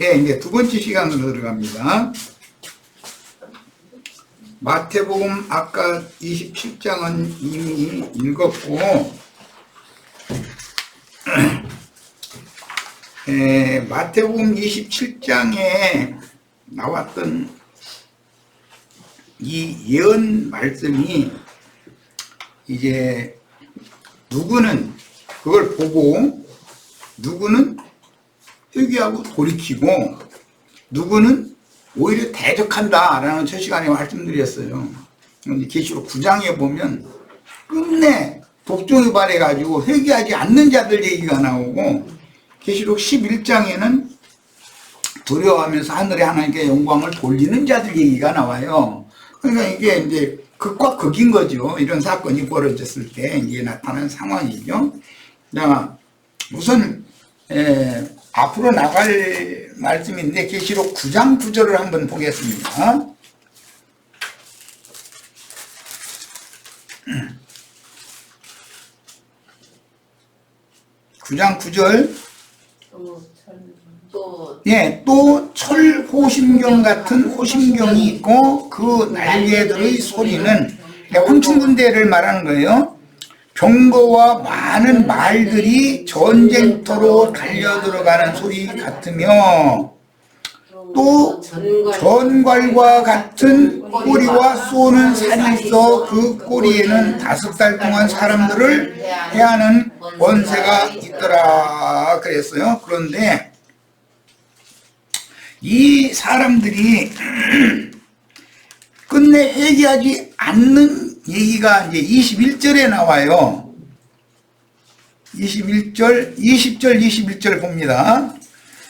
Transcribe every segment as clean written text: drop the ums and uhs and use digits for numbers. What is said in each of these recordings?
예, 이제 두 번째 시간으로 들어갑니다. 마태복음 아까 27장은 이미 읽었고, 마태복음 27장에 나왔던 이 예언 말씀이 이제 누구는 그걸 보고 누구는 회개하고 돌이키고 누구는 오히려 대적한다라는 첫 시간에 말씀드렸어요. 계시록 9장에 보면 끝내 독종이 발해가지고 회개하지 않는 자들 얘기가 나오고, 계시록 11장에는 두려워하면서 하늘의 하나님께 영광을 돌리는 자들 얘기가 나와요. 그러니까 이게 이제 극과 극인 거죠. 이런 사건이 벌어졌을 때 이게 나타난 상황이죠. 자, 우선 앞으로 나갈 말씀인데 계시록 9장 9절을 한번 보겠습니다. 구장 9절. 예, 또 철호심경 같은 호심경이 있고 그 날개들의 소리는 황충군대를 말하는 거예요. 병거와 많은 말들이 전쟁터로 달려들어가는 소리 같으며, 또 전갈과 같은 꼬리와 쏘는 살이 있어 그 꼬리에는 5달 동안 사람들을 해하는 권세가 있더라 그랬어요. 그런데 이 사람들이 끝내 회개하지 않는 얘기가 이제 21절에 나와요. 20절, 21절 봅니다.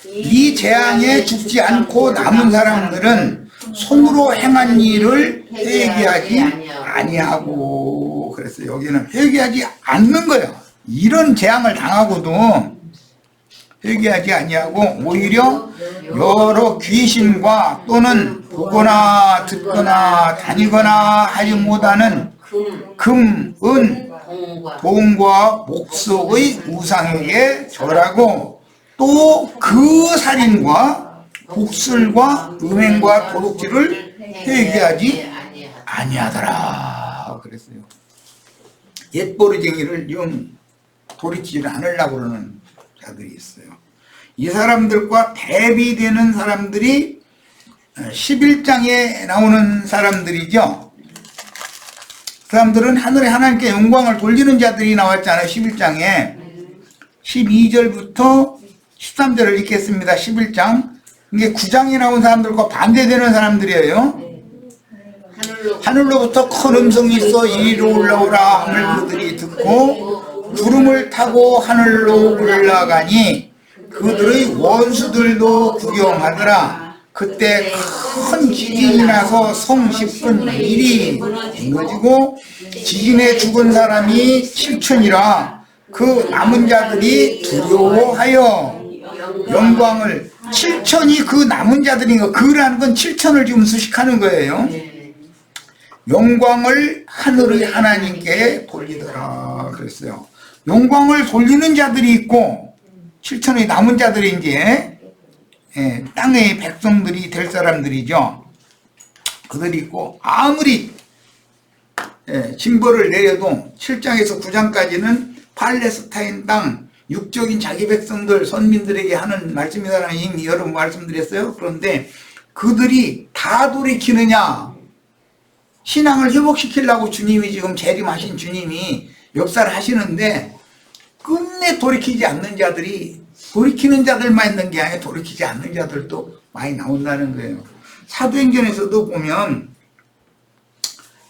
이 재앙에 죽지 않고 남은 사람들은 손으로 행한 일을 회개하지 아니하고, 그랬어요. 여기는 회개하지 않는 거예요. 이런 재앙을 당하고도 회개하지 아니하고 오히려 여러 귀신과 또는 보거나 듣거나 다니거나 하지 못하는 금, 은, 동과 목석의 우상에게 절하고, 또 그 살인과 복술과 음행과 도둑질을 회개하지 아니하더라 그랬어요. 옛버르쟁이를 영 돌이키지 않으려고 그러는 자들이 있어요. 이 사람들과 대비되는 사람들이 11장에 나오는 사람들이죠. 그 사람들은 하늘의 하나님께 영광을 돌리는 자들이 나왔잖아요. 11장에 12절부터 13절을 읽겠습니다. 11장. 이게 9장에 나온 사람들과 반대되는 사람들이에요. 하늘로부터 큰 음성이 있어 이리로 올라오라 함을 그들이 듣고 구름을 타고 하늘로 올라가니 그들의 원수들도 구경하더라. 그때 큰 지진이 나서 성 10분 1이 무너지고 지진에 죽은 사람이 7천이라 그 남은 자들이 두려워하여 영광을, 7천이 그 남은 자들인 거, 그라는 건 7천을 지금 수식하는 거예요. 영광을 하늘의 하나님께 돌리더라 그랬어요. 영광을 돌리는 자들이 있고 7천의 남은 자들이 이제 땅의 백성들이 될 사람들이죠. 그들이 있고, 아무리 징벌을 내려도 7장에서 9장까지는 팔레스타인 땅 육적인 자기 백성들 선민들에게 하는 말씀이라는 이미 여러 번 말씀드렸어요. 그런데 그들이 다 돌이키느냐, 신앙을 회복시키려고 주님이 지금 재림하신 주님이 역사를 하시는데 끝내 돌이키지 않는 자들이, 돌이키는 자들만 있는 게 아니라 돌이키지 않는 자들도 많이 나온다는 거예요. 사도행전에서도 보면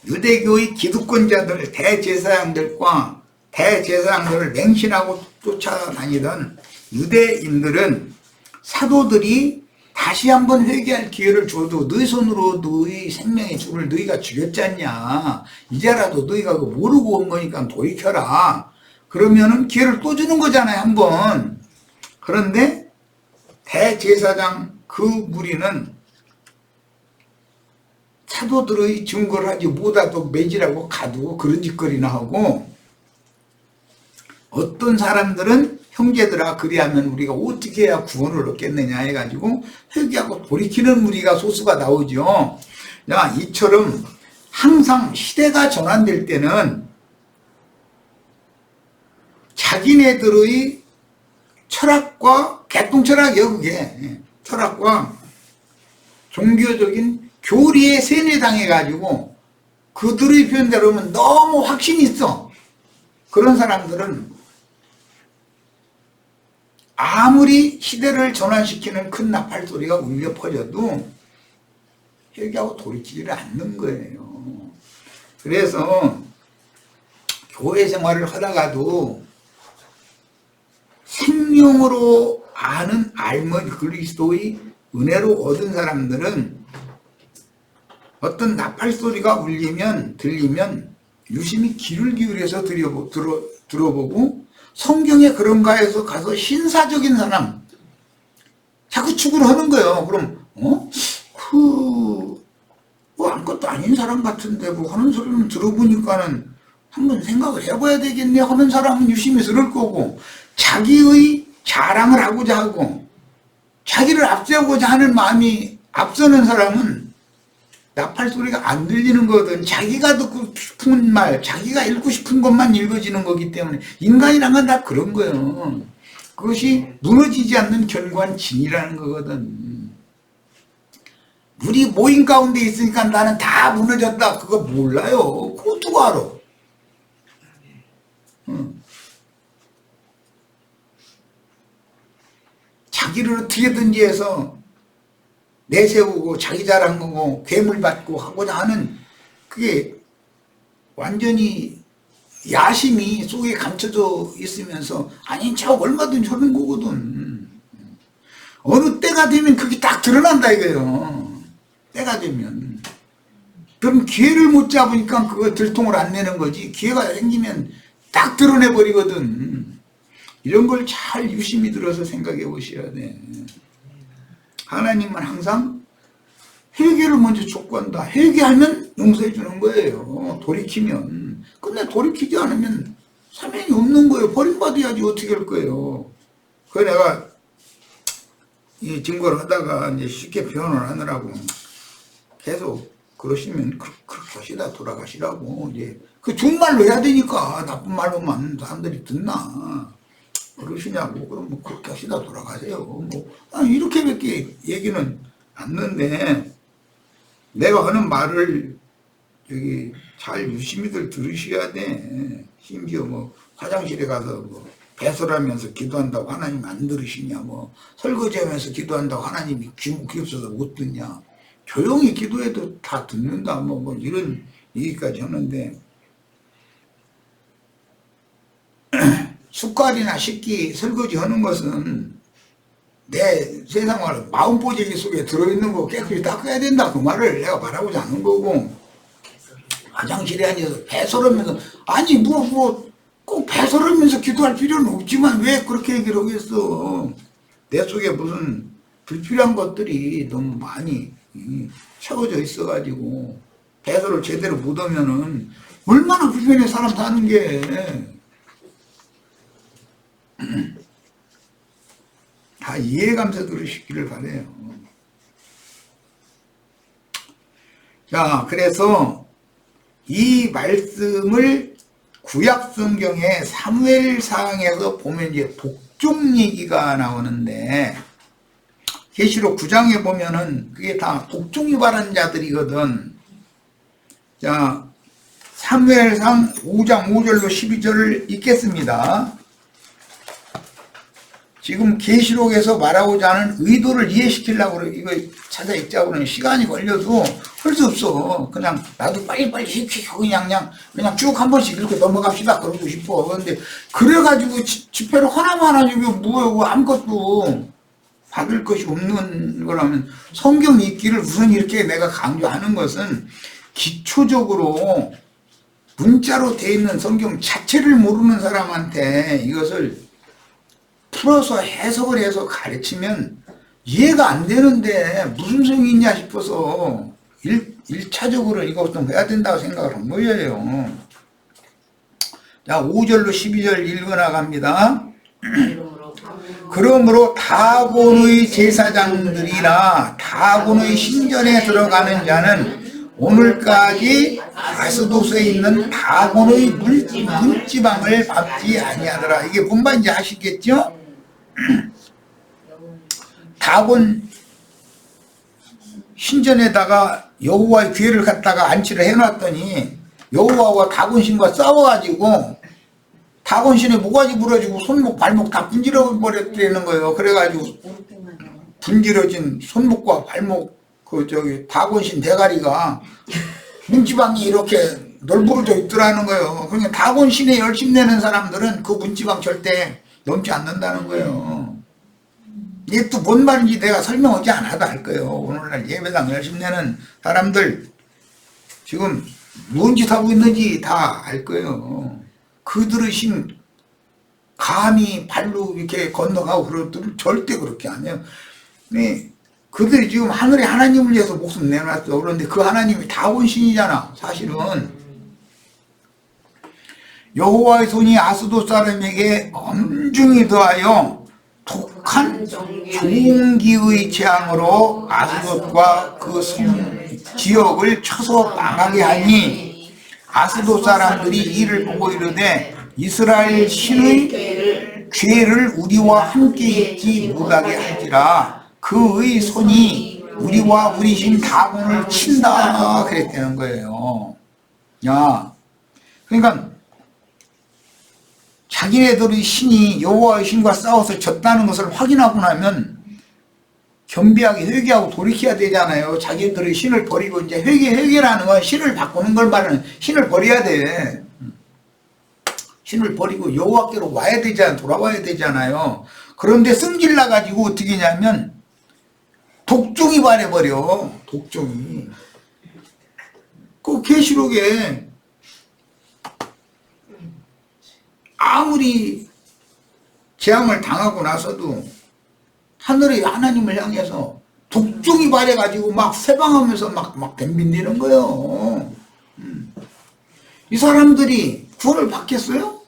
유대교의 기득권자들, 대제사장들과 대제사장들을 맹신하고 쫓아다니던 유대인들은 사도들이 다시 한번 회개할 기회를 줘도 너희 손으로 너희 생명의 주를 너희가 죽였지 않냐, 이제라도 너희가 모르고 온 거니까 돌이켜라, 그러면은 기회를 또 주는 거잖아요, 한번. 그런데 대제사장 그 무리는 사도들의 증거를 하지 못하도 매질하고 가두고 그런 짓거리나 하고, 어떤 사람들은 형제들아 그리하면 우리가 어떻게 해야 구원을 얻겠느냐 해가지고 회개하고 돌이키는 무리가 소수가 나오죠. 자, 이처럼 항상 시대가 전환될 때는 자기네들의 철학과 개통철학이요, 그게 철학과 종교적인 교리에 세뇌당해가지고 그들의 표현대로 하면 너무 확신이 있어. 그런 사람들은 아무리 시대를 전환시키는 큰 나팔 소리가 울려 퍼져도 회개하고 돌이키지를 않는 거예요. 그래서 교회 생활을 하다가도 생명으로 아는 알면 그리스도의 은혜로 얻은 사람들은 어떤 나팔 소리가 들리면 유심히 귀를 기울여서 들어보고 성경에 그런가 해서 가서 신사적인 사람 자꾸 추구를 하는 거예요. 그럼 아무것도 아닌 사람 같은데 뭐 하는 소리는 들어보니까는 한번 생각을 해봐야 되겠네 하는 사람은 유심히 들을 거고, 자기의 자랑을 하고자 하고 자기를 앞세우고자 하는 마음이 앞서는 사람은 나팔 소리가 안 들리는 거거든. 자기가 듣고 싶은 말, 자기가 읽고 싶은 것만 읽어지는 거기 때문에 인간이란 건 다 그런 거예요. 그것이 무너지지 않는 견고한 진이라는 거거든. 우리 모임 가운데 있으니까 나는 다 무너졌다, 그거 몰라요. 그거 누가 알아? 자기를 어떻게든지 해서 내세우고 자기 자랑하고 괴물받고 하고자 하는 그게 완전히 야심이 속에 감춰져 있으면서 아닌 척 얼마든지 하는 거거든. 어느 때가 되면 그게 딱 드러난다 이거예요. 때가 되면. 그럼 기회를 못 잡으니까 그거 들통을 안 내는 거지. 기회가 생기면 딱 드러내버리거든. 이런 걸 잘 유심히 들어서 생각해 보셔야 돼. 하나님은 항상 회개를 먼저 촉구한다. 회개하면 용서해 주는 거예요. 돌이키면. 근데 돌이키지 않으면 사명이 없는 거예요. 버림받아야지 어떻게 할 거예요. 그래 내가 이 증거를 하다가 이제 쉽게 표현을 하느라고 계속 그러시면 그렇게 하시다 돌아가시라고. 이제 그 좋은 말로 해야 되니까 나쁜 말로만 사람들이 듣나. 그러시냐고. 그럼 뭐 그렇게 하시다 돌아가세요. 뭐 이렇게밖에 얘기는 않는데, 내가 하는 말을 여기 잘 유심히들 들으셔야 돼. 심지어 뭐 화장실에 가서 뭐 배설하면서 기도한다고 하나님 안 들으시냐, 뭐 설거지하면서 기도한다고 하나님이 귀 없어서 못 듣냐, 조용히 기도해도 다 듣는다, 뭐 이런 얘기까지 하는데, 숟갈이나 식기, 설거지 하는 것은 내 세상을 마음보재기 속에 들어있는 거 깨끗이 닦아야 된다, 그 말을 내가 말하고자 하는 거고, 화장실에 앉아서 배설하면서, 아니 뭐 꼭 배설하면서 기도할 필요는 없지만 왜 그렇게 얘기를 하겠어. 내 속에 무슨 불필요한 것들이 너무 많이 채워져 있어 가지고 배설을 제대로 못하면은 얼마나 불편해 사람 사는 게. 다 이해감사 들으시기를 바라요. 자, 그래서 이 말씀을 구약 성경의 사무엘상에서 보면 이제 복종 얘기가 나오는데, 계시록 9장에 보면은 그게 다 복종이 바란 자들이거든. 자, 사무엘상 5장 5절로 12절을 읽겠습니다. 지금 계시록에서 말하고자 하는 의도를 이해시키려고 이거 찾아 읽자고는 시간이 걸려도 할 수 없어. 그냥 나도 빨리빨리 시키고 그냥 쭉 한 번씩 읽고 넘어갑시다 그러고 싶어. 그런데 그래가지고 집회를 하나만 하지 뭐고 아무것도 받을 것이 없는 거라면, 성경 읽기를 우선 이렇게 내가 강조하는 것은 기초적으로 문자로 돼 있는 성경 자체를 모르는 사람한테 이것을 풀어서 해석을 해서 가르치면 이해가 안 되는데 무슨 소용이 있냐 싶어서 1차적으로 이거 좀 해야 된다고 생각을 한 거예요. 자, 5절로 12절 읽어나갑니다. 그러므로 다곤의 제사장들이나 다곤의 신전에 들어가는 자는 오늘까지 아스도스에 있는 다곤의 문지방을 밟지 아니하더라. 이게 뭔 말인지 아시겠죠? 다곤 신전에다가 여호와의 괴를 갖다가 안치를 해놨더니 여호와와 다곤신과 싸워가지고 다곤신의 모가지 부러지고 손목 발목 다 분질러 버렸다는 거예요. 그래가지고 분질러진 손목과 발목 다곤신 대가리가 문지방이 이렇게 널브러져 있더라는 거예요. 그러니까 다곤신에 열심 내는 사람들은 그 문지방 절대 넘지 않는다는 거예요. 이게 또 뭔 말인지 내가 설명하지 않아도 알 거예요. 오늘날 예배당 열심 내는 사람들 지금 무슨 짓 하고 있는지 다 알 거예요. 그들의 신 감히 발로 이렇게 건너가고 그러더니 절대 그렇게 안 해요. 네, 그들이 지금 하늘의 하나님을 위해서 목숨 내놨어. 그런데 그 하나님이 다곤신이잖아. 사실은 여호와의 손이 아스돗 사람에게 엄중히 더하여 독한 종기의 재앙으로 아스돗과 그 지역을 쳐서 망하게 하니 아스돗 사람들이 이를 보고 이르되 이스라엘 신의 죄를 우리와 함께 잊지 못하게 할지라 그의 손이 우리와 우리 신 다곤을 친다 그랬다는 거예요. 야, 그러니까 자기네들의 신이 여호와의 신과 싸워서 졌다는 것을 확인하고 나면 겸비하게 회개하고 돌이켜야 되잖아요. 자기들의 신을 버리고 이제 회개라는 건 신을 바꾸는 걸 말하는 신을 버려야 돼. 신을 버리고 여호와께로 와야 되잖아. 돌아와야 되잖아요. 그런데 승질나 가지고 어떻게 하냐면 독종이 발해버려. 독종이. 그 계시록에 아무리 재앙을 당하고 나서도 하늘의 하나님을 향해서 독종이 발해가지고 막 세방하면서 막 덤빈다는 거예요. 이 사람들이 구원을 받겠어요?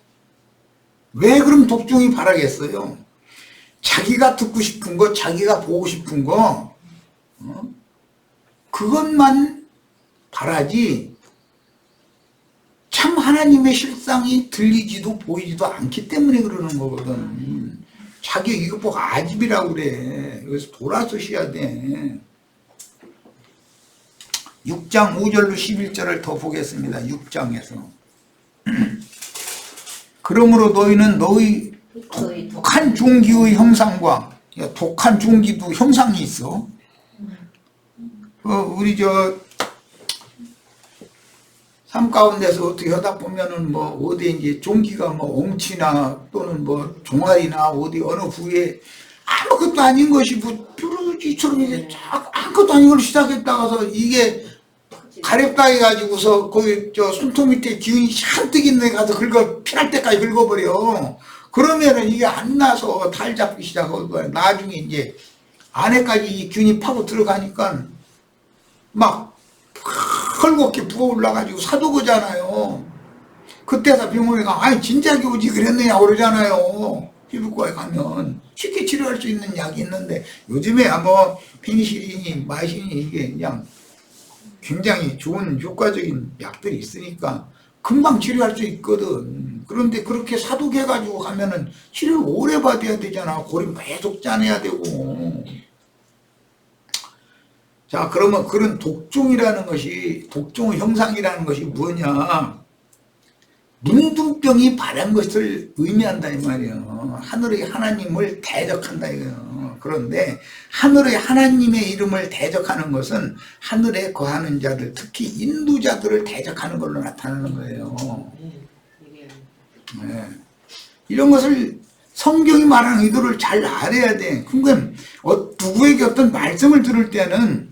왜 그럼 독종이 발하겠어요? 자기가 듣고 싶은 거, 자기가 보고 싶은 거, 그것만 바라지 참 하나님의 실상이 들리지도 보이지도 않기 때문에 그러는 거거든. 자기 이거 보고 아집이라고 그래. 그래서 돌아서셔야 돼. 6장 5절로 11절을 더 보겠습니다. 6장에서 그러므로 너희는 너희 독한 종기의 형상과 독한 종기도 형상이 있어. 우리 삶 가운데서 어떻게 하다 보면은 뭐 어디 이제 종기가 뭐 옹치나 또는 뭐 종아리나 어디 어느 부위에 아무것도 아닌 것이 뭐 뾰루지처럼 이제 아무것도 아닌 걸 시작했다가서 이게 가렵다 해가지고서 거기 손톱 밑에 기운이 잔뜩 있는 데 가서 피날 때까지 긁어버려. 그러면은 이게 안 나서 달 잡기 시작하고 나중에 이제 안에까지 이 균이 파고 들어가니까 막 헐겁게 부어올라가지고 사도거잖아요. 그때서 병원에 가 아니 진작에 오지 그랬느냐 그러잖아요. 피부과에 가면 쉽게 치료할 수 있는 약이 있는데 요즘에 뭐 페니실린이 마이신이 이게 그냥 굉장히 좋은 효과적인 약들이 있으니까 금방 치료할 수 있거든. 그런데 그렇게 사독해가지고 가면은 치료를 오래 받아야 되잖아. 고림 계속 짜내야 되고. 자, 그러면 그런 독종이라는 것이, 독종의 형상이라는 것이 뭐냐? 문둥병이 바른 것을 의미한다 이 말이에요. 하늘의 하나님을 대적한다 이거예요. 그런데 하늘의 하나님의 이름을 대적하는 것은 하늘에 거하는 자들, 특히 인도자들을 대적하는 걸로 나타나는 거예요. 네. 이런 것을 성경이 말하는 의도를 잘 알아야 돼. 그러니까 누구에게 어떤 말씀을 들을 때는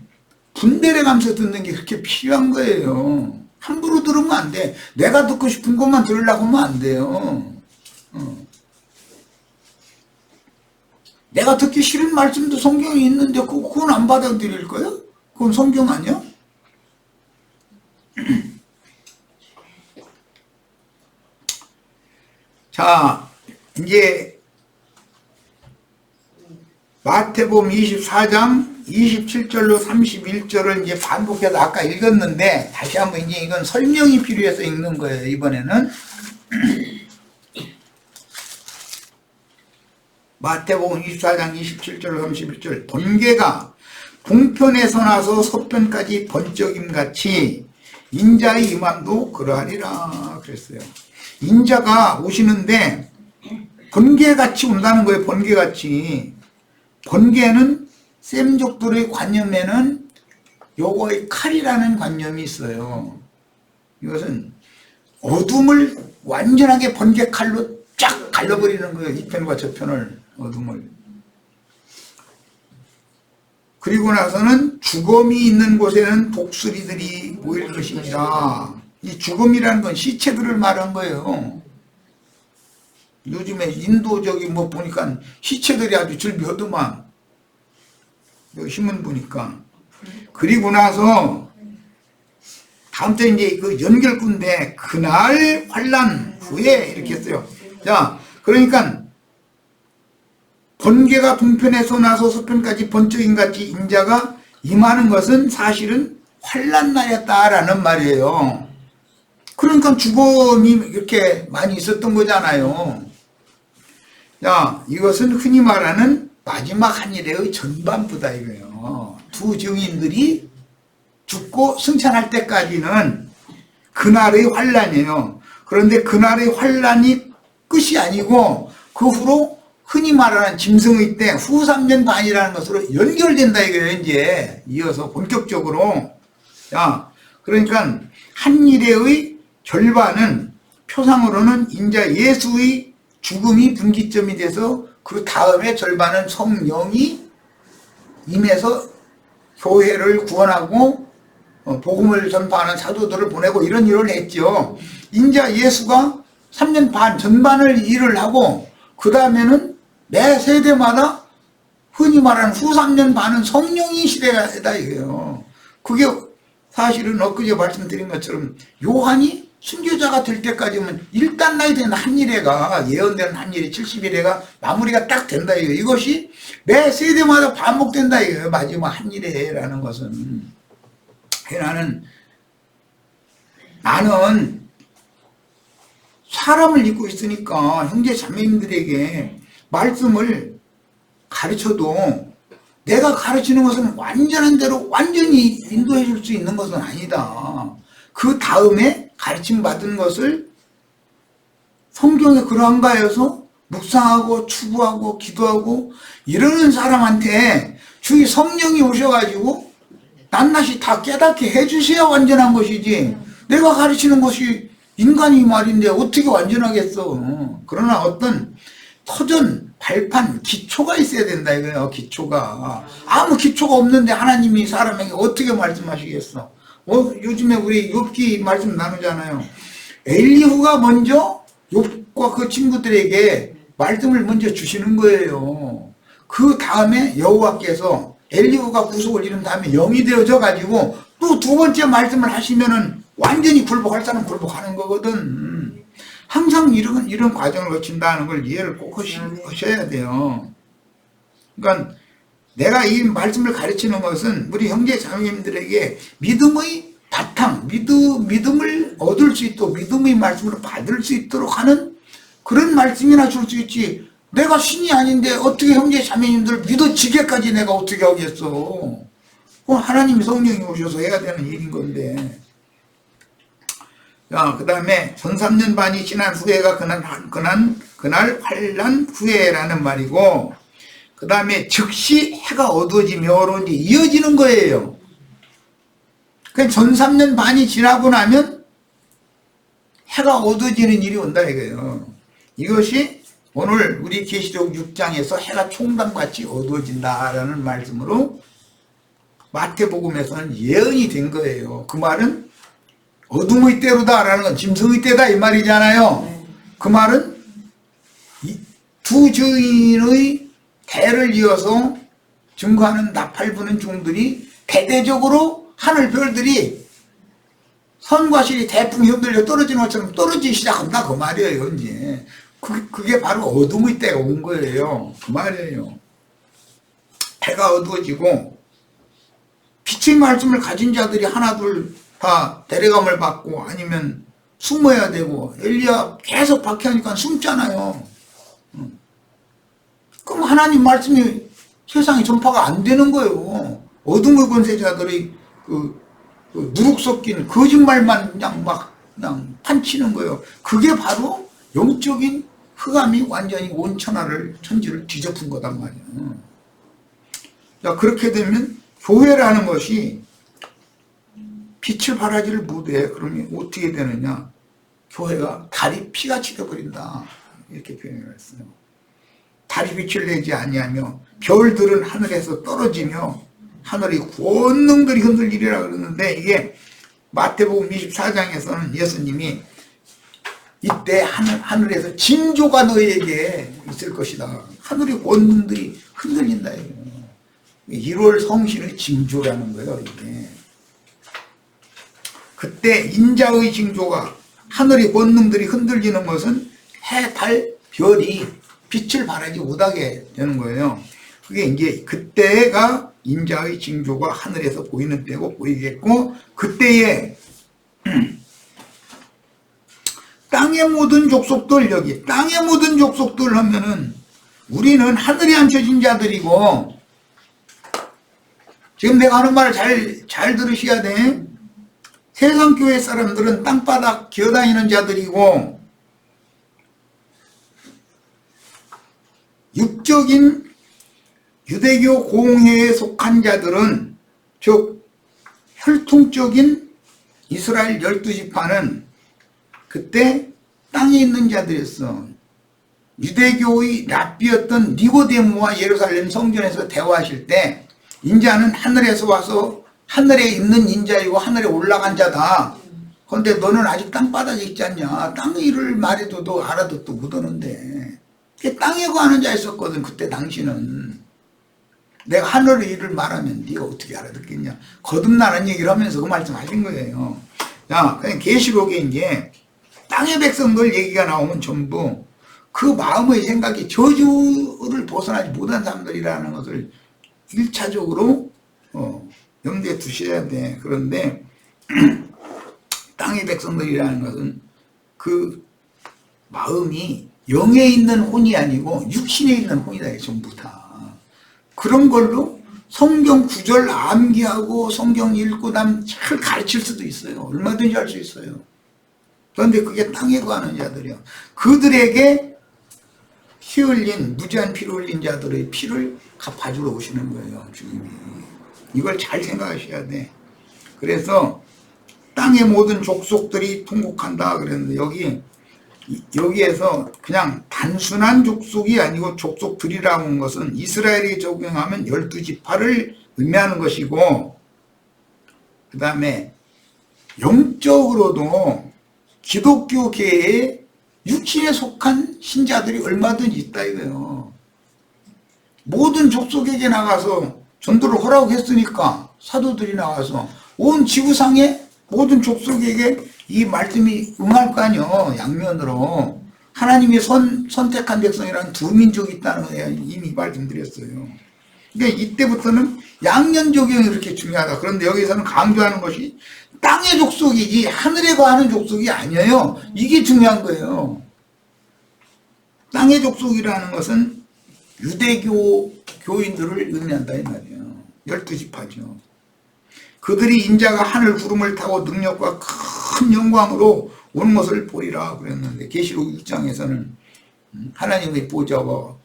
분별해 가면서 듣는 게 그렇게 필요한 거예요. 함부로 들으면 안 돼. 내가 듣고 싶은 것만 들으려고 하면 안 돼요. 내가 듣기 싫은 말씀도 성경에 있는데 그건 안 받아들일 거야? 그건 성경 아니야? 자, 이제 마태복음 24장 27절로 31절을 이제 반복해서 아까 읽었는데 다시 한번 이제 이건 설명이 필요해서 읽는 거예요. 이번에는 마태복음 24장 27절로 31절 번개가 동편에서 나서 서편까지 번쩍임같이 인자의 임함도 그러하리라 그랬어요. 인자가 오시는데 번개같이 온다는 거예요. 번개같이. 번개는 셈족들의 관념에는 요거의 칼이라는 관념이 있어요. 이것은 어둠을 완전하게 번개 칼로 쫙 갈라버리는 거예요. 이 편과 저 편을, 어둠을. 그리고 나서는 죽음이 있는 곳에는 독수리들이 모일 것입니다. 이 죽음이라는 건 시체들을 말한 거예요. 요즘에 인도적이 뭐 보니까 시체들이 아주 즐비하더만. 신문 보니까. 그리고 나서 다음 때 이제 그 연결군데 그날 환란 후에 이렇게 했어요. 자, 그러니까 번개가 동편에서 나서 서편까지 번쩍임같이 인자가 임하는 것은 사실은 환란 날이었다라는 말이에요. 그러니까 죽음이 이렇게 많이 있었던 거잖아요. 자, 이것은 흔히 말하는 마지막 한일의 전반부다 이거예요. 두 증인들이 죽고 승천할 때까지는 그날의 환란이에요. 그런데 그날의 환란이 끝이 아니고 그 후로 흔히 말하는 짐승의 때 후 3년 반이라는 것으로 연결된다 이거예요. 이제 이어서 본격적으로. 자, 그러니까 한일의 절반은 표상으로는 인자 예수의 죽음이 분기점이 돼서 그 다음에 절반은 성령이 임해서 교회를 구원하고 복음을 전파하는 사도들을 보내고 이런 일을 했죠. 인자 예수가 3년 반 전반을 일을 하고 그 다음에는 매 세대마다 흔히 말하는 후 3년 반은 성령이 시대다 이거예요. 그게 사실은 엊그제 말씀드린 것처럼 요한이 순교자가 될 때까지면 일단 나야 되는 한일회가 예언되는 한일회 70일회가 마무리가 딱 된다 이거예요. 이것이 매 세대마다 반복된다 이거예요. 마지막 한일회라는 것은. 나는 사람을 믿고 있으니까 형제 자매님들에게 말씀을 가르쳐도 내가 가르치는 것은 완전한 대로 완전히 인도해 줄 수 있는 것은 아니다. 그 다음에 가르침 받은 것을 성경에 그러한가 해서 묵상하고 추구하고 기도하고 이러는 사람한테 주의 성령이 오셔가지고 낱낱이 다 깨닫게 해주셔야 완전한 것이지 내가 가르치는 것이 인간이 말인데 어떻게 완전하겠어. 그러나 어떤 터전, 발판, 기초가 있어야 된다 이거예요. 기초가. 아무 기초가 없는데 하나님이 사람에게 어떻게 말씀하시겠어. 요즘에 우리 욥기 말씀 나누잖아요. 엘리후가 먼저 욥과 그 친구들에게 말씀을 먼저 주시는 거예요. 그 다음에 여호와께서 엘리후가 구속을 이룬 다음에 영이 되어져 가지고 또 두 번째 말씀을 하시면은 완전히 굴복할 사람 굴복하는 거거든. 항상 이런 과정을 거친다는 걸 이해를 꼭 하셔야 돼요. 그러니까 내가 이 말씀을 가르치는 것은 우리 형제 자매님들에게 믿음의 바탕, 믿음을 얻을 수 있도록 믿음의 말씀을 받을 수 있도록 하는 그런 말씀이나 줄 수 있지. 내가 신이 아닌데 어떻게 형제 자매님들 믿어지게까지 내가 어떻게 하겠어. 그건 하나님이 성령이 오셔서 해야 되는 일인 건데. 자, 그 다음에 전 3년 반이 지난 후에가 그날 환란 후에라는 말이고, 그 다음에 즉시 해가 어두워지며로 이제 이어지는 거예요. 그러니까 전 3년 반이 지나고 나면 해가 어두워지는 일이 온다 이거예요. 이것이 오늘 우리 계시록 6장에서 해가 총담같이 어두워진다라는 말씀으로 마태복음에서는 예언이 된 거예요. 그 말은 어둠의 때로다라는 건 짐승의 때다 이 말이잖아요. 그 말은 두 주인의 대를 이어서 증거하는 나팔 부는 종들이 대대적으로 하늘 별들이 선과 실이 대풍이 흔들려 떨어지는 것처럼 떨어지기 시작한다 그 말이에요. 이제 그게 바로 어둠의 때가 온 거예요. 그 말이에요. 해가 어두워지고 빛의 말씀을 가진 자들이 하나둘 다 데려감을 받고 아니면 숨어야 되고 엘리야 계속 박해하니까 숨잖아요. 그럼 하나님 말씀이 세상에 전파가 안 되는 거예요. 어둠의 권세자들의 누룩 섞인 거짓말만 그냥 판치는 거예요. 그게 바로 영적인 흑암이 완전히 온 천지를 뒤덮은 거단 말이에요. 자, 그렇게 되면 교회라는 것이 빛을 발하지를 못해. 그러니 어떻게 되느냐? 교회가 달이 피같이 되어버린다. 이렇게 표현을 했어요. 달이 빛을 내지 아니하며 별들은 하늘에서 떨어지며 하늘의 권능들이 흔들리리라 그러는데, 이게 마태복음 24장에서는 예수님이 이때 하늘에서 징조가 너희에게 있을 것이다. 하늘의 권능들이 흔들린다. 1월 성신의 징조라는 거예요. 이게. 그때 인자의 징조가, 하늘의 권능들이 흔들리는 것은 해, 달, 별이 빛을 발하지 못하게 되는 거예요. 그게 이제 그때가 인자의 징조가 하늘에서 보이는 때고 보이겠고, 그때에 땅의 모든 족속들, 여기 땅의 모든 족속들 하면은 우리는 하늘에 앉혀진 자들이고, 지금 내가 하는 말을 잘 들으셔야 돼. 세상 교회 사람들은 땅바닥 기어다니는 자들이고, 육적인 유대교 공회에 속한 자들은, 즉 혈통적인 이스라엘 12지파는 그때 땅에 있는 자들이었어. 유대교의 랍비였던 니고데모와 예루살렘 성전에서 대화하실 때, 인자는 하늘에서 와서 하늘에 있는 인자이고 하늘에 올라간 자다. 그런데 너는 아직 땅바닥에 있지 않냐. 땅 일을 말해도 너 알아듣도 못하는데. 땅에 거하는 자 있었거든. 그때 당시는. 내가 하늘의 일을 말하면 네가 어떻게 알아듣겠냐. 거듭나는 얘기를 하면서 그 말씀하신 거예요. 자, 그냥 계시록에 이제 땅의 백성들 얘기가 나오면 전부 그 마음의 생각이 저주를 벗어나지 못한 사람들이라는 것을 1차적으로 염두에 두셔야 돼. 그런데 땅의 백성들이라는 것은 그 마음이 영에 있는 혼이 아니고 육신에 있는 혼이다. 전부 다. 그런 걸로 성경 구절 암기하고 성경 읽고 나면 잘 가르칠 수도 있어요. 얼마든지 할 수 있어요. 그런데 그게 땅에 거하는 자들이요. 그들에게 피 흘린, 무지한 피를 흘린 자들의 피를 갚아주러 오시는 거예요. 주님이. 이걸 잘 생각하셔야 돼. 그래서 땅의 모든 족속들이 통곡한다 그랬는데, 여기에서 그냥 단순한 족속이 아니고 족속들이라고 하는 것은 이스라엘이 적용하면 12지파를 의미하는 것이고, 그 다음에 영적으로도 기독교계에 육신에 속한 신자들이 얼마든지 있다 이거예요. 모든 족속에게 나가서 전도를 허락했으니까 사도들이 나와서 온 지구상의 모든 족속에게 이 말씀이 응할 거 아니요. 양면으로 하나님이 선택한 백성이라는 두 민족이 있다는 거예요. 이미 말씀드렸어요. 그러니까 이때부터는 양면 적용이 그렇게 중요하다. 그런데 여기서는 강조하는 것이 땅의 족속이지 하늘에 거하는 족속이 아니에요. 이게 중요한 거예요. 땅의 족속이라는 것은 유대교 교인들을 의미한다 이 말이에요. 12지파죠. 그들이 인자가 하늘 구름을 타고 능력과 큰 영광으로 오는 것을 보리라 그랬는데, 계시록 6장에서는 하나님의 보좌와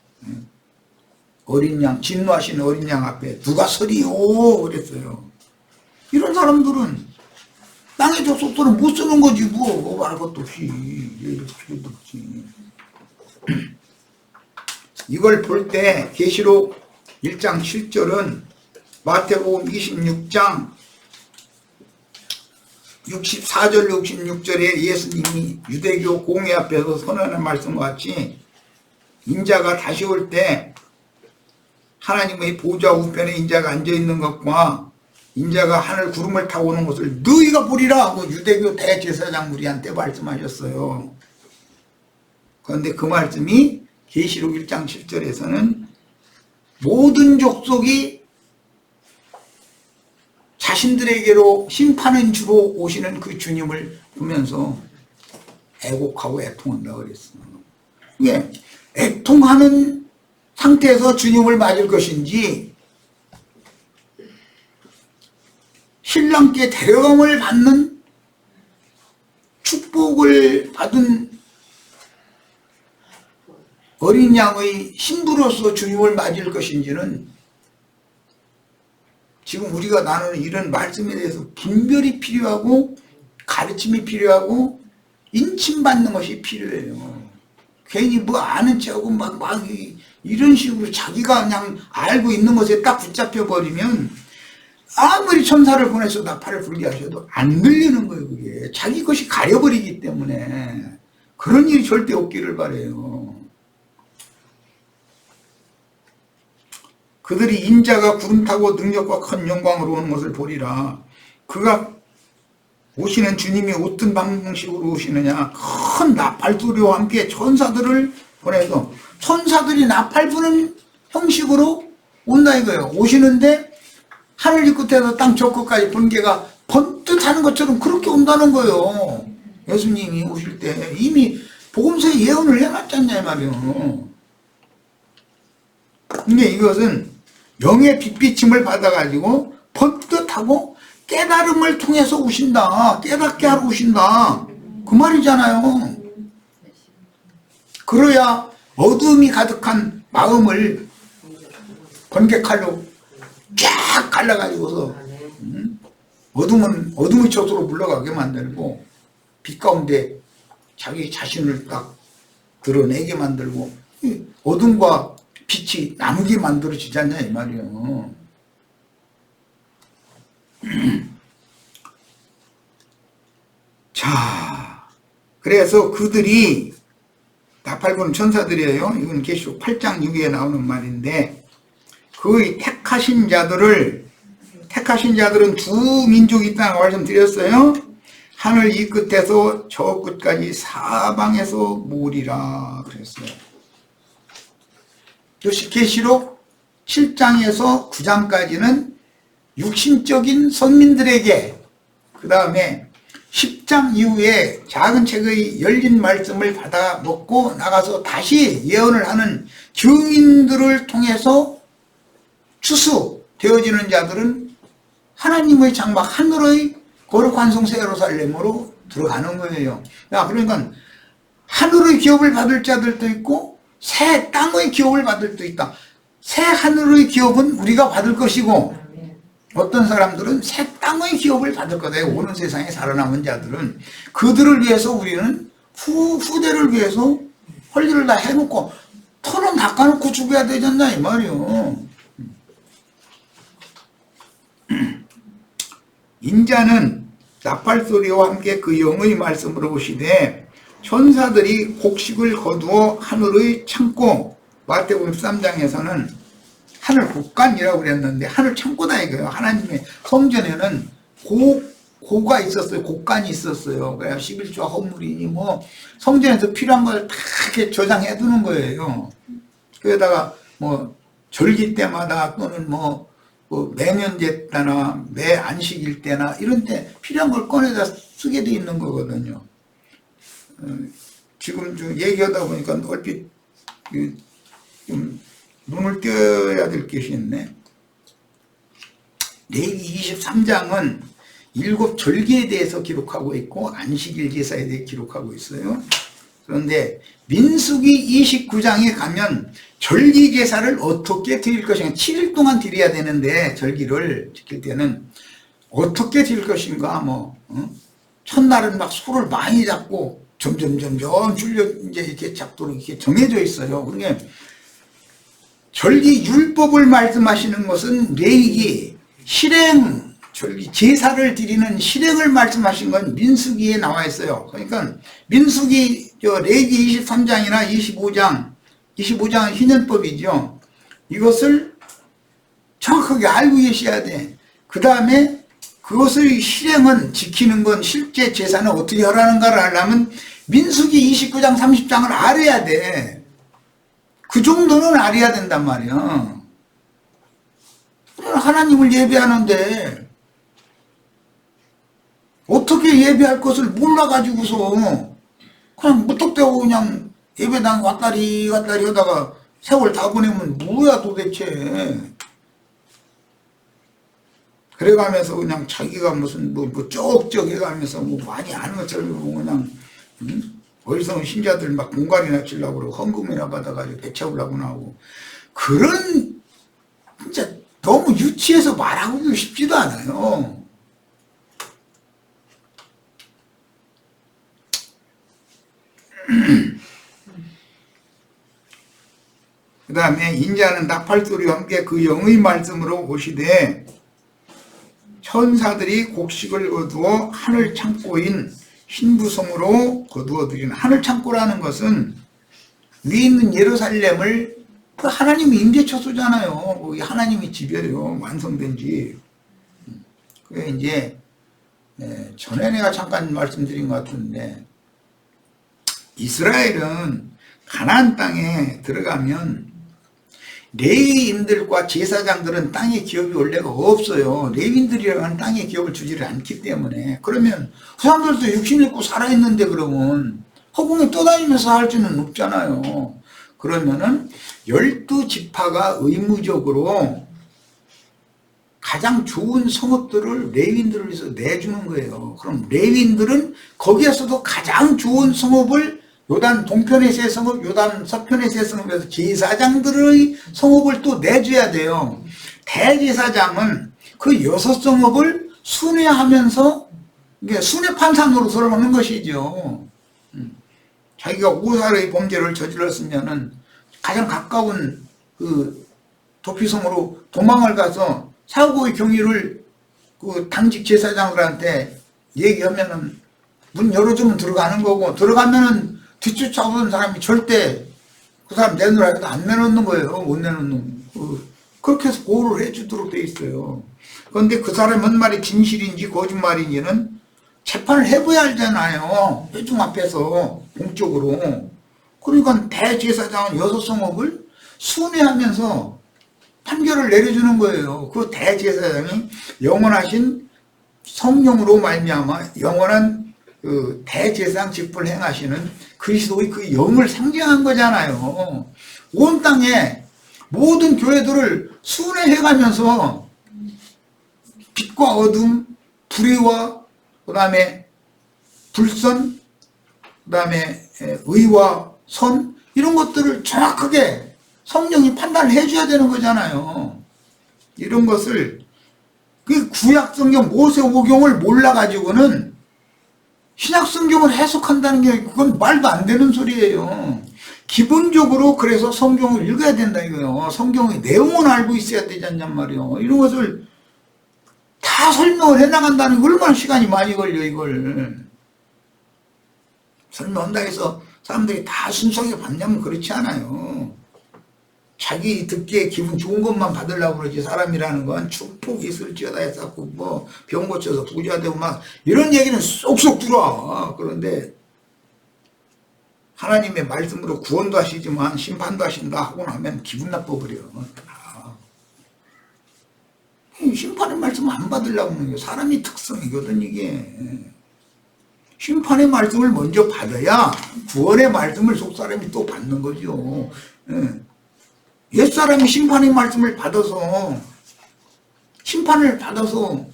어린 양, 진노하신 어린 양 앞에 누가 서리요 그랬어요. 이런 사람들은 땅의 족속들은 못 쓰는 거지 뭐 말할 것도 없이. 필요도 없지. 이걸 볼 때 계시록 1장 7절은 마태복음 26장 64절 66절에 예수님이 유대교 공회 앞에서 선언한 말씀과 같이 인자가 다시 올 때 하나님의 보좌 우편에 인자가 앉아있는 것과 인자가 하늘 구름을 타고 오는 것을 너희가 보리라 하고 유대교 대제사장 무리한테 말씀하셨어요. 그런데 그 말씀이 계시록 1장 7절에서는 모든 족속이 자신들에게로 심판은 주로 오시는 그 주님을 보면서 애곡하고 애통한다고 그랬어. 이게 애통하는 상태에서 주님을 맞을 것인지 신랑께 데려감을 받는 축복을 받은 어린 양의 신부로서 주님을 맞을 것인지는 지금 우리가 나누는 이런 말씀에 대해서 분별이 필요하고 가르침이 필요하고 인침받는 것이 필요해요. 괜히 뭐 아는 척하고 막 이런 식으로 자기가 그냥 알고 있는 것에 딱 붙잡혀 버리면 아무리 천사를 보내서 나팔을 불게 하셔도 안 들리는 거예요. 그게 자기 것이 가려버리기 때문에. 그런 일이 절대 없기를 바라요. 그들이 인자가 구름 타고 능력과 큰 영광으로 오는 것을 보리라. 그가 오시는 주님이 어떤 방식으로 오시느냐. 큰 나팔 소리와 함께 천사들을 보내서 천사들이 나팔 부는 형식으로 온다 이거예요. 오시는데 하늘 이 끝에서 땅 저 끝까지 번개가 번뜩 하는 것처럼 그렇게 온다는 거예요. 예수님이 오실 때 이미 복음서에 예언을 해놨잖냐 이 말이에요. 근데 이것은 영의 빛비침을 받아가지고 번뜩하고 깨달음을 통해서 오신다. 깨닫게 하러 오신다. 그 말이잖아요. 그래야 어둠이 가득한 마음을 번개칼로 쫙 갈라가지고서 어둠의 저수로 물러가게 만들고 빛 가운데 자기 자신을 딱 드러내게 만들고 어둠과 빛이 나누게 만들어지지 않냐 이 말이에요. 자, 그래서 그들이 나팔 부는 천사들이에요. 이건 계시록 8장 6에 나오는 말인데 그 택하신 자들은 두 민족이 있다고 말씀드렸어요. 하늘 이 끝에서 저 끝까지 사방에서 모으리라 그랬어요. 계시록 7장에서 9장까지는 육신적인 선민들에게, 그 다음에 10장 이후에 작은 책의 열린 말씀을 받아 먹고 나가서 다시 예언을 하는 증인들을 통해서 추수되어지는 자들은 하나님의 장막 하늘의 거룩한 성 새 예루살렘으로 들어가는 거예요. 그러니까 하늘의 기업을 받을 자들도 있고 새 땅의 기업을 받을 수도 있다. 새 하늘의 기업은 우리가 받을 것이고 어떤 사람들은 새 땅의 기업을 받을 거다. 오는 세상에 살아남은 자들은 그들을 위해서 우리는 후대를 위해서 할 일을 다 해놓고 터는 닦아놓고 죽어야 되잖냐 이 말이요. 인자는 나팔소리와 함께 그 영의 말씀으로 오시되 천사들이 곡식을 거두어 하늘의 창고, 마태복음 13장에서는 하늘 곡간이라고 그랬는데 하늘 창고다 이거예요. 하나님의 성전에는 고가 있었어요. 곡간이 있었어요. 그래야 11조 헌물이니 뭐 성전에서 필요한 걸 다 이렇게 저장해 두는 거예요. 그러다가 뭐 절기 때마다 또는 뭐 매년제 때나 매 안식일 때나 이런 때 필요한 걸 꺼내다 쓰게 돼 있는 거거든요. 지금 좀 얘기하다 보니까 얼핏 좀 눈을 떼어야 될 것이 있네. 레위기 23장은 7절기에 대해서 기록하고 있고 안식일 제사에 대해 기록하고 있어요. 그런데 민수기 29장에 가면 절기 제사를 어떻게 드릴 것인가, 7일 동안 드려야 되는데 절기를 지킬 때는 어떻게 드릴 것인가, 첫날은 막 소를 많이 잡고 점점 줄여 이제 이렇게 잡도록 이렇게 정해져 있어요. 그러니까 절기 율법을 말씀하시는 것은 레위기 실행, 절기 제사를 드리는 실행을 말씀하신 건 민수기에 나와 있어요. 그러니까 민수기 레위기 23장이나 25장은 희년법이죠. 이것을 정확하게 알고 계셔야 돼. 그 다음에 그것의 실행은, 지키는 건, 실제 제사는 어떻게 하라는가를 하려면 민수기 29장 30장을 알아야 돼. 그 정도는 알아야 된단 말이야. 하나님을 예배하는데 어떻게 예배할 것을 몰라가지고서 그냥 무턱대고 그냥 예배당 왔다리 갔다리 하다가 세월 다 보내면 뭐야 도대체. 그래가면서 그냥 자기가 무슨 뭐 쩍쩍 해가면서 뭐 많이 아는 것처럼 그냥 어리석은 신자들 막 공갈이나 치려고 그러고 헌금이나 받아가지고 배 채우려고 나오고 그런 진짜 너무 유치해서 말하기도 쉽지도 않아요. 그 다음에 인자는 나팔소리와 함께 그 영의 말씀으로 오시되 천사들이 곡식을 거두어 하늘 창고인 신부성으로 거두어 드리는. 하늘 창고라는 것은 위에 있는 예루살렘을 그 하나님이 임재처소잖아요. 거기 하나님이 집이에요. 완성된 집. 그게 이제 전에 내가 잠깐 말씀드린 것 같은데 이스라엘은 가나안 땅에 들어가면 레위인들과 제사장들은 땅의 기업이 원래가 없어요. 레위인들이라는 땅의 기업을 주지를 않기 때문에. 그러면 그 사람들도 육신 입고 살아있는데 그러면 허공에 떠다니면서 할 수는 없잖아요. 그러면은 12지파가 의무적으로 가장 좋은 성읍들을 레위인들을 위해서 내주는 거예요. 그럼 레위인들은 거기에서도 가장 좋은 성읍을 요단 동편의 세 성읍, 요단 서편의 세 성읍에서 제사장들의 성읍을 또 내줘야 돼요. 대제사장은 그 6성읍을 순회하면서 이게 순회 판사 노릇을 하는 것이죠. 자기가 오살의 범죄를 저질렀으면은 가장 가까운 그 도피성으로 도망을 가서 사고의 경위를 그 당직 제사장들한테 얘기하면은 문 열어주면 들어가는 거고, 들어가면은 뒤쫓아오는 사람이 절대 그 사람 내놓으라 해도 안 내놓는 거예요. 못 내놓는. 그렇게 해서 보호를 해주도록 돼 있어요. 그런데 그 사람이 한 말이 진실인지 거짓말인지는 재판을 해봐야 알잖아요. 회중 앞에서 공적으로. 그러니까 대제사장은 6성읍을 순회하면서 판결을 내려주는 거예요. 그 대제사장이 영원하신 성령으로 말미암아 영원한 그 대제사장 직분을 행하시는 그리스도의 그 영을 상징한 거잖아요. 온 땅에 모든 교회들을 순회해가면서 빛과 어둠, 불의와 그 다음에 불선, 그 다음에 의와 선, 이런 것들을 정확하게 성령이 판단을 해줘야 되는 거잖아요. 이런 것을 그 구약성경 모세오경을 몰라가지고는 신약성경을 해석한다는 게 그건 말도 안 되는 소리예요. 기본적으로 그래서 성경을 읽어야 된다 이거요. 성경의 내용은 알고 있어야 되지 않냔 말이요. 이런 것을 다 설명을 해나간다는 게 얼마나 시간이 많이 걸려 이걸. 설명한다 해서 사람들이 다 순수하게 받냐면 그렇지 않아요. 자기 듣기에 기분 좋은 것만 받으려고 그러지. 사람이라는 건 축복이 있을지어다 해서 뭐 병 고쳐서 부자 되고 막 이런 얘기는 쏙쏙 들어와. 그런데 하나님의 말씀으로 구원도 하시지만 심판도 하신다 하고 나면 기분 나빠버려. 심판의 말씀 안 받으려고 하는 게 사람이 특성이거든 이게. 심판의 말씀을 먼저 받아야 구원의 말씀을 속사람이 또 받는 거죠. 옛사람이 심판의 말씀을 받아서 심판을 받아서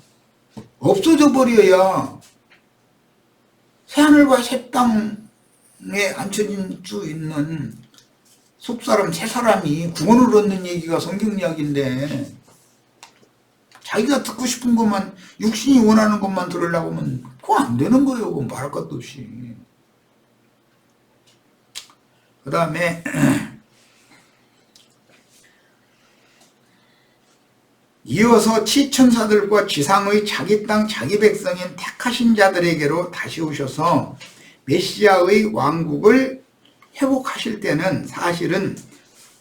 없어져 버려야 새하늘과 새 땅에 앉혀진 수 있는 속사람 새 사람이 구원을 얻는 얘기가 성경 이야기인데 자기가 듣고 싶은 것만 육신이 원하는 것만 들으려고 하면 그거 안 되는 거예요. 그건 말할 것도 없이. 그 다음에 이어서 치천사들과 지상의 자기 땅 자기 백성인 택하신 자들에게로 다시 오셔서 메시아의 왕국을 회복하실 때는 사실은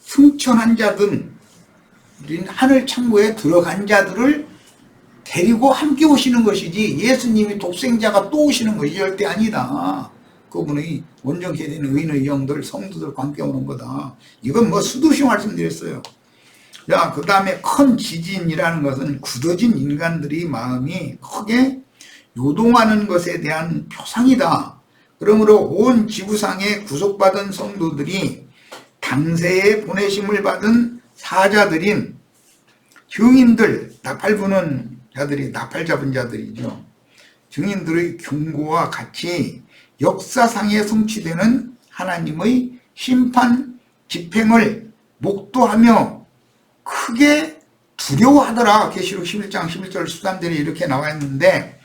승천한 자들, 하늘 창고에 들어간 자들을 데리고 함께 오시는 것이지 예수님이 독생자가 또 오시는 것이 절대 아니다. 그분의 온전케 되는 의인의 영들 성도들과 함께 오는 거다. 이건 뭐 수도시 말씀드렸어요. 자, 그 다음에 큰 지진이라는 것은 굳어진 인간들이 마음이 크게 요동하는 것에 대한 표상이다. 그러므로 온 지구상에 구속받은 성도들이 당세에 보내심을 받은 사자들인 증인들, 나팔 부는 자들이 나팔 잡은 자들이죠. 증인들의 경고와 같이 역사상에 성취되는 하나님의 심판 집행을 목도하며 크게 두려워하더라. 계시록 11장 11절 13절에 이렇게 나와 있는데,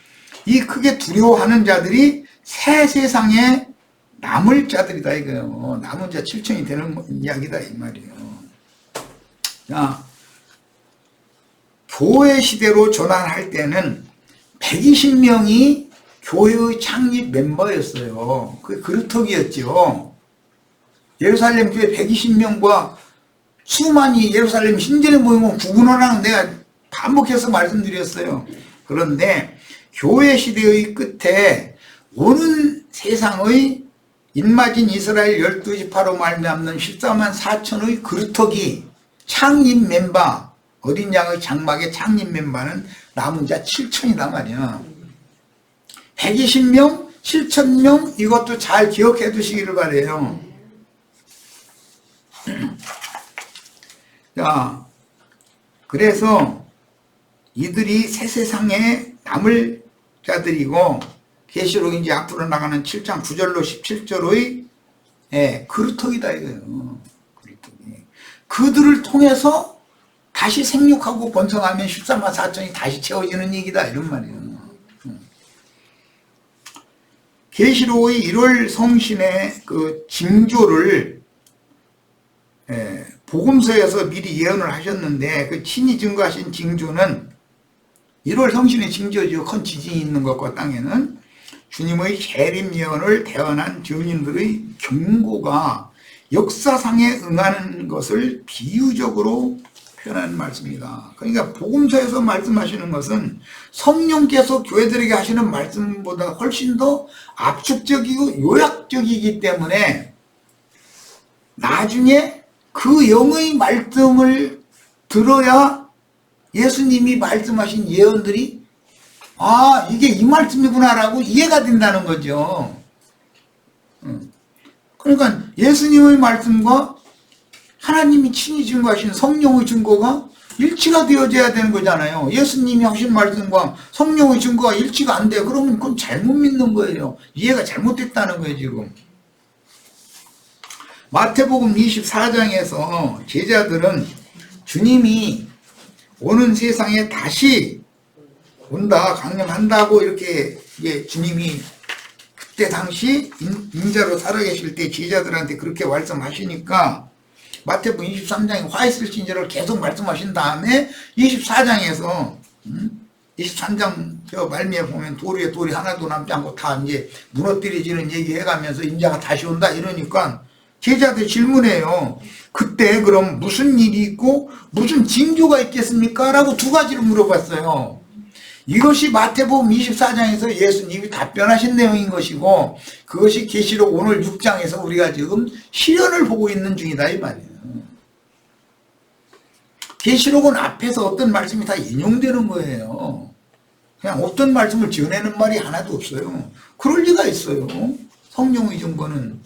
이 크게 두려워하는 자들이 새 세상에 남을 자들이다 이거예요. 남은 자 7천이 되는 이야기다 이 말이에요. 자, 교회 시대로 전환할 때는 120명이 교회의 창립 멤버였어요. 그게 그루터기였죠. 예루살렘 교회 120명과 수많이 예루살렘 신전에 모이면 구분하라는 내가 반복해서 말씀드렸어요. 그런데 교회 시대의 끝에 오는 세상의 인마진 이스라엘 12지파로 말미암는 14만 4천의 그루터기 창립 멤버, 어린 양의 장막의 창립 멤버는 남은 자 7천이단 말이야. 120명, 7천명, 이것도 잘 기억해 두시기를 바래요. 자, 그래서 이들이 새 세상에 남을 자들이고, 계시록 이제 앞으로 나가는 7장 9절로 17절의 그루터기다 이거예요. 그루터기. 그들을 통해서 다시 생육하고 번성하면 14만 4천이 다시 채워지는 얘기다 이런 말이에요. 계시록의 1월 성신의 그 징조를 복음서에서 미리 예언을 하셨는데, 그 친히 증거하신 징조는 1월 성신의 징조죠. 큰 지진이 있는 것과 땅에는 주님의 재림 예언을 대언한 증인들의 경고가 역사상에 응하는 것을 비유적으로 표현하는 말씀입니다. 그러니까 복음서에서 말씀하시는 것은 성령께서 교회들에게 하시는 말씀보다 훨씬 더 압축적이고 요약적이기 때문에 나중에 그 영의 말씀을 들어야 예수님이 말씀하신 예언들이 이게 이 말씀이구나라고 이해가 된다는 거죠. 그러니까 예수님의 말씀과 하나님이 친히 증거하신 성령의 증거가 일치가 되어져야 되는 거잖아요. 예수님이 하신 말씀과 성령의 증거가 일치가 안 돼. 그러면 그건 잘못 믿는 거예요. 이해가 잘못됐다는 거예요, 지금. 마태복음 24장에서 제자들은 주님이 오는 세상에 다시 온다, 강림한다고 이렇게 주님이 그때 당시 인자로 살아계실 때 제자들한테 그렇게 말씀하시니까 마태복음 23장에 화 있을진저를 계속 말씀하신 다음에 24장에서 23장 저 말미에 보면 돌 위에 돌이 하나도 남지 않고 다 이제 무너뜨려지는 얘기 해가면서 인자가 다시 온다 이러니까 제자들 질문해요. 그때 그럼 무슨 일이 있고 무슨 징조가 있겠습니까? 라고 두 가지를 물어봤어요. 이것이 마태복음 24장에서 예수님이 답변하신 내용인 것이고, 그것이 계시록 오늘 6장에서 우리가 지금 실현을 보고 있는 중이다 이 말이에요. 계시록은 앞에서 어떤 말씀이 다 인용되는 거예요. 그냥 어떤 말씀을 지어내는 말이 하나도 없어요. 그럴 리가 있어요. 성령의 증거는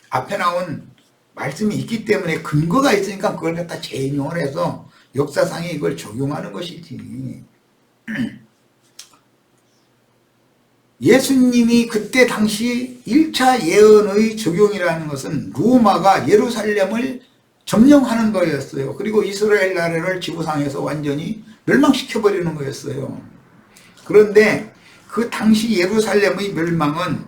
앞에 나온 말씀이 있기 때문에 근거가 있으니까 그걸 갖다 재인용을 해서 역사상에 이걸 적용하는 것이지. 예수님이 그때 당시 1차 예언의 적용이라는 것은 로마가 예루살렘을 점령하는 거였어요. 그리고 이스라엘 나라를 지구상에서 완전히 멸망시켜버리는 거였어요. 그런데 그 당시 예루살렘의 멸망은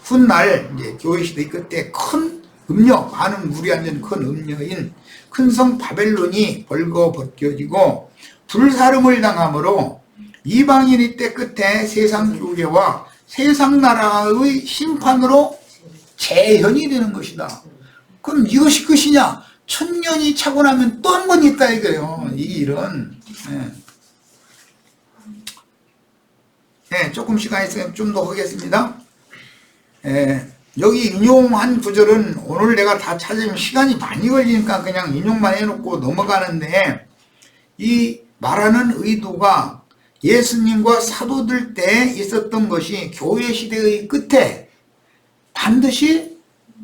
훗날 이제 교회시대 끝에 큰 음녀, 많은 물이 앉은 큰 음녀인 큰 성 바벨론이 벌거벗겨지고 불사름을 당함으로 이방인의 때 끝에 세상 교회와 세상 나라의 심판으로 재현이 되는 것이다. 그럼 이것이 끝이냐? 1000년이 차고 나면 또 한 번 있다 이거예요. 이 일은. 조금 시간이 있으면 좀 더 하겠습니다. 여기 인용한 구절은 오늘 내가 다 찾으면 시간이 많이 걸리니까 그냥 인용만 해놓고 넘어가는데, 이 말하는 의도가 예수님과 사도들 때 있었던 것이 교회 시대의 끝에 반드시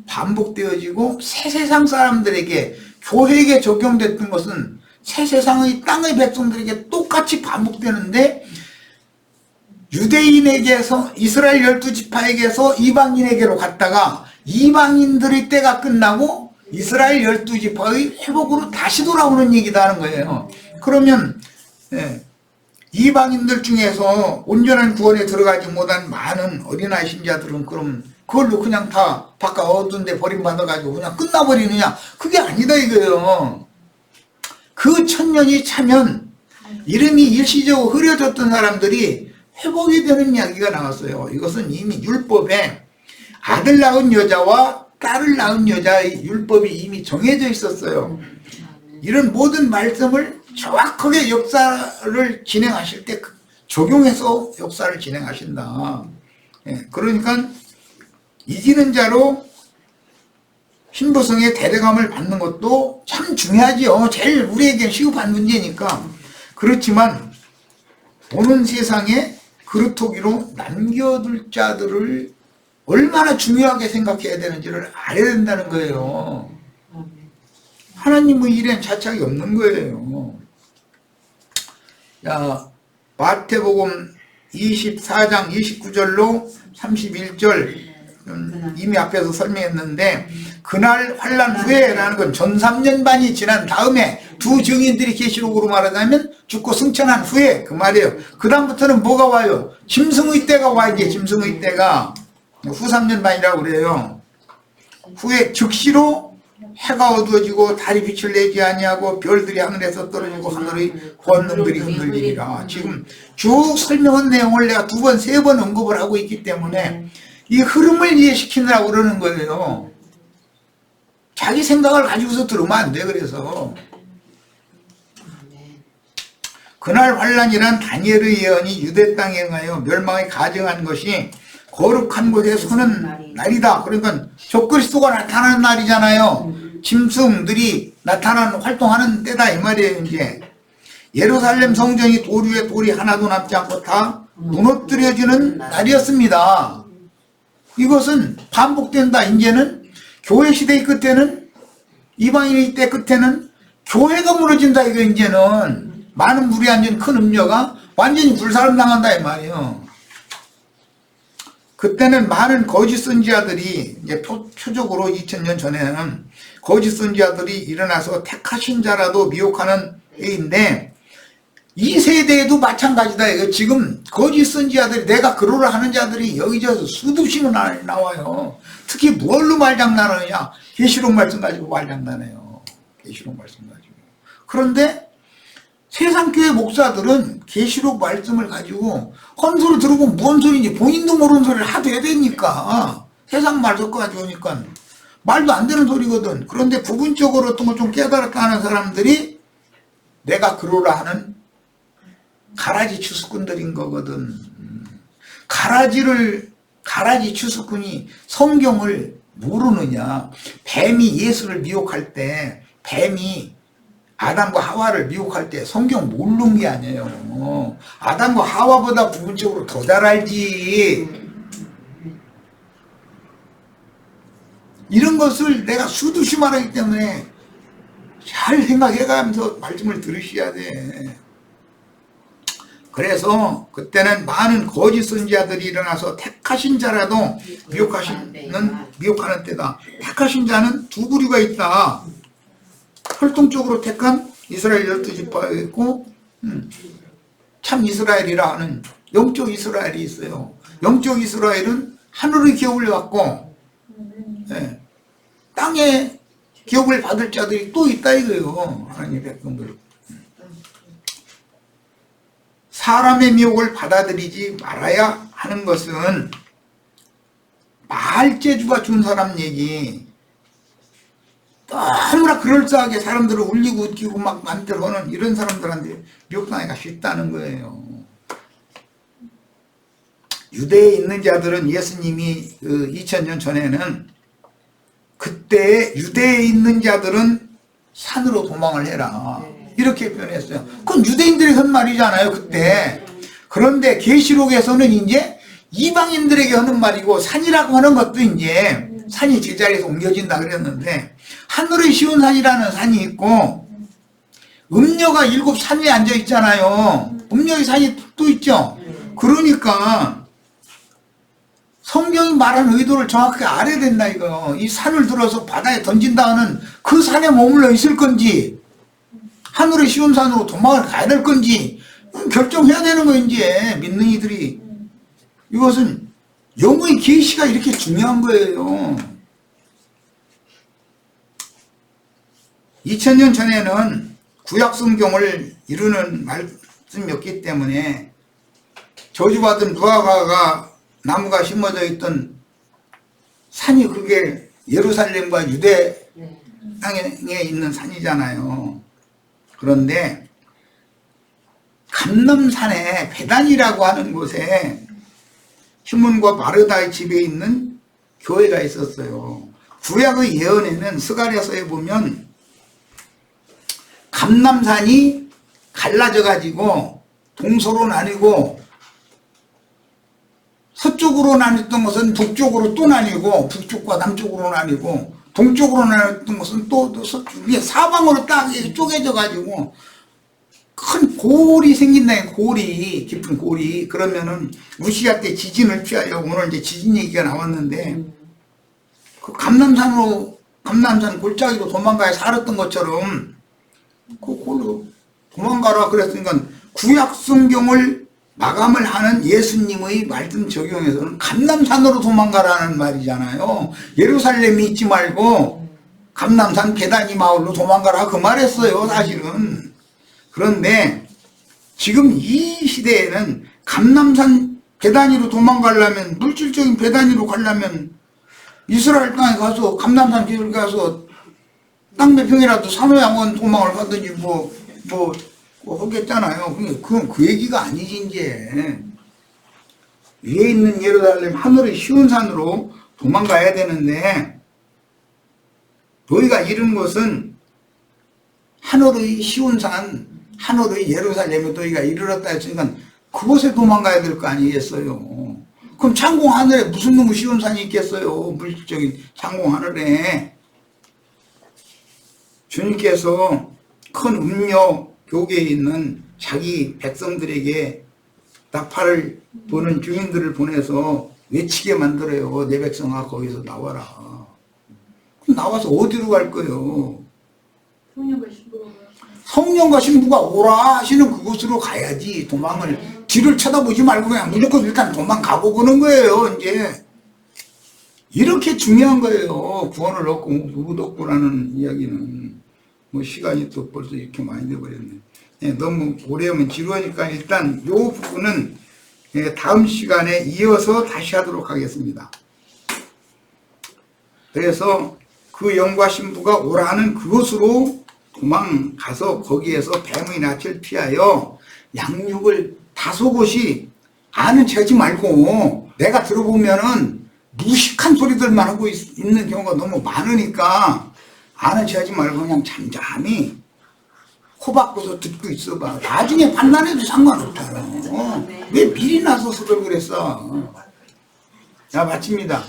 반복되어지고 새 세상 사람들에게, 교회에게 적용됐던 것은 새 세상의 땅의 백성들에게 똑같이 반복되는데, 유대인에게서, 이스라엘 12지파에게서 이방인에게로 갔다가 이방인들의 때가 끝나고 이스라엘 12지파의 회복으로 다시 돌아오는 얘기다 하는 거예요. 그러면 이방인들 중에서 온전한 구원에 들어가지 못한 많은 어린아이 신자들은 그럼 그걸로 그냥 다 바깥 어두운 데 버림받아가지고 그냥 끝나버리느냐? 그게 아니다 이거예요. 그 천년이 차면 이름이 일시적으로 흐려졌던 사람들이 회복이 되는 이야기가 나왔어요. 이것은 이미 율법에 아들 낳은 여자와 딸을 낳은 여자의 율법이 이미 정해져 있었어요. 이런 모든 말씀을 정확하게 역사를 진행하실 때 적용해서 역사를 진행하신다. 그러니까 이기는 자로 신부성의 대대감을 받는 것도 참 중요하지요. 제일 우리에게 시급한 문제니까. 그렇지만 보는 세상에 그루터기로 남겨둘 자들을 얼마나 중요하게 생각해야 되는지를 알아야 된다는 거예요. 하나님의 일엔 자착이 없는 거예요. 자, 마태복음 24장 29절로 31절 이미 앞에서 설명했는데, 그날 환난 후에라는 건 전 3년반이 지난 다음에 두 증인들이 계시록으로 말하자면 죽고 승천한 후에 그 말이에요. 그 다음부터는 뭐가 와요? 짐승의 때가 와. 이제 짐승의 때가 후 3년반이라고 그래요. 후에 즉시로 해가 어두워지고 달이 빛을 내지 아니하고 별들이 하늘에서 떨어지고 하늘의 권능들이 흔들리리라. 지금 쭉 설명한 내용을 내가 2번, 3번 언급을 하고 있기 때문에 이 흐름을 이해시키느라고 그러는 거예요. 자기 생각을 가지고서 들으면 안 돼. 그래서 그날 환란이란 다니엘의 예언이 유대 땅에 응하여 멸망에 가정한 것이 거룩한 곳에 서는 날이다. 그러니까 적그리스도가 나타나는 날이잖아요. 짐승들이 나타나는 활동하는 때다 이 말이에요. 이제 예루살렘 성전이 돌 위에 돌이 하나도 남지 않고 다 무너뜨려지는 날이었습니다. 이것은 반복된다. 이제는 교회 시대의 끝에는, 이방인의 때 끝에는 교회가 무너진다. 이거 이제는 많은 물이 앉은 큰 음녀가 완전히 불사름당한다 이 말이에요. 그때는 많은 거짓 선지자들이, 이제 표적으로 2000년 전에는 거짓 선지자들이 일어나서 택하신 자라도 미혹하는 때인데, 이 세대에도 마찬가지다. 이거 지금 거짓 선지자들이, 내가 그러라 하는 자들이 여기저기서 수없이 나와요. 특히 뭘로 말장난하느냐? 계시록 말씀 가지고 말장난해요. 계시록 말씀 가지고. 그런데 세상교회 목사들은 계시록 말씀을 가지고 헛소리 들어보면 뭔 소리인지 본인도 모르는 소리를 하도 해야 되니까, 세상 말 섞어가지고 오니까 말도 안 되는 소리거든. 그런데 부분적으로 어떤 걸 좀 깨달았다 하는 사람들이 내가 그러라 하는 가라지 추수꾼들인 거거든. 가라지 추수꾼이 성경을 모르느냐? 뱀이 예수를 미혹할 때, 뱀이 아담과 하와를 미혹할 때 성경 모르는 게 아니에요. 아담과 하와보다 부분적으로 더 잘 알지. 이런 것을 내가 수두시 말하기 때문에 잘 생각해가면서 말씀을 들으셔야 돼. 그래서 그때는 많은 거짓 선지자들이 일어나서 택하신 자라도 미혹하는 때다. 택하신 자는 두 부류가 있다. 활동적으로 택한 이스라엘 12지파가 있고, 참 이스라엘이라 하는 영적 이스라엘이 있어요. 영적 이스라엘은 하늘의 기업을 받고 땅의 기업을 받을 자들이 또 있다 이거예요. 하나님의 백성들. 사람의 미혹을 받아들이지 말아야 하는 것은 말재주가 준 사람 얘기, 너무나 그럴싸하게 사람들을 울리고 웃기고 막 만들어놓은 이런 사람들한테 미혹당하기가 쉽다는 거예요. 유대에 있는 자들은 예수님이 2000년 전에는 그때 유대에 있는 자들은 산으로 도망을 해라 이렇게 표현했어요. 그건 유대인들이 한 말이잖아요 그때. 그런데 계시록에서는 이제 이방인들에게 하는 말이고 산이라고 하는 것도 이제 산이 제자리에서 옮겨진다 그랬는데 하늘의 시온 산이라는 산이 있고 음녀가 7산에 앉아 있잖아요. 음녀의 산이 또 있죠. 그러니까 성경이 말하는 의도를 정확하게 알아야 된다 이거. 이 산을 들어서 바다에 던진다는 그 산에 머물러 있을 건지 하늘의 시온 산으로 도망을 가야 될 건지 결정해야 되는 거 이제 믿는 이들이. 이것은 영의 계시가 이렇게 중요한 거예요. 2000년 전에는 구약 성경을 이루는 말씀이었기 때문에 저주받은 무화과가 나무가 심어져 있던 산이 그게 예루살렘과 유대 땅에 있는 산이잖아요. 그런데 감람산에 베단이라고 하는 곳에 시몬과 마르다의 집에 있는 교회가 있었어요. 구약의 예언에는 스가랴서에 보면 감람산이 갈라져 가지고 동서로 나뉘고 서쪽으로 나뉘었던 것은 북쪽으로 또 나뉘고 북쪽과 남쪽으로 나뉘고 동쪽으로 나뉘었던 것은 또 서쪽 위에 사방으로 딱 쪼개져 가지고 큰 골이 생긴다. 골이 깊은 골이. 그러면은 우시아 때 지진을 피하려고 오늘 이제 지진 얘기가 나왔는데 그 감람산 골짜기로 도망가야 살았던 것처럼 그 골로 도망가라 그랬으니까 구약 성경을 마감을 하는 예수님의 말씀 적용에서는 감람산으로 도망가라는 말이잖아요. 예루살렘이 있지 말고 감람산 베다니 마을로 도망가라 그 말했어요 사실은. 그런데 지금 이 시대에는 감람산 베다니로 도망가려면 물질적인 베다니로 가려면 이스라엘 땅에 가서 감람산 길을 가서 땅 몇 평이라도 산호양원 도망을 하든지 뭐 하겠잖아요. 그건 그 얘기가 아니지 이제. 위에 있는 예루살렘 하늘의 시온 산으로 도망가야 되는데 너희가 이른 곳은 하늘의 시온 산 하늘의 예루살렘에 너희가 이르렀다 했으니까 그곳에 도망가야 될 거 아니겠어요. 그럼 창공 하늘에 무슨 놈의 시온 산이 있겠어요. 물질적인 창공 하늘에. 주님께서 큰 음료 교계에 있는 자기 백성들에게 나팔을 부는 주민들을 보내서 외치게 만들어요. 내 백성아 거기서 나와라. 그럼 나와서 어디로 갈 거예요? 성령과 신부가 오라 하시는 그곳으로 가야지. 도망을 뒤를 쳐다보지 말고 그냥 무조건 일단 도망가고 그는 거예요. 이제 이렇게 중요한 거예요. 구원을 얻고 못 얻고라는 이야기는. 뭐 시간이 또 벌써 이렇게 많이 돼버렸네. 너무 오래 하면 지루하니까 일단 이 부분은 다음 시간에 이어서 다시 하도록 하겠습니다. 그래서 그 영과 신부가 오라는 그곳으로 도망가서 거기에서 뱀의 낯을 피하여 양육을 다소곳이 아는 체 하지 말고, 내가 들어보면은 무식한 소리들만 하고 있는 경우가 너무 많으니까 아는 체 하지 말고 그냥 잠잠히 코 박고서 듣고 있어봐. 나중에 판단해도 상관없다. 왜 미리 나서서 그랬어. 자, 마칩니다.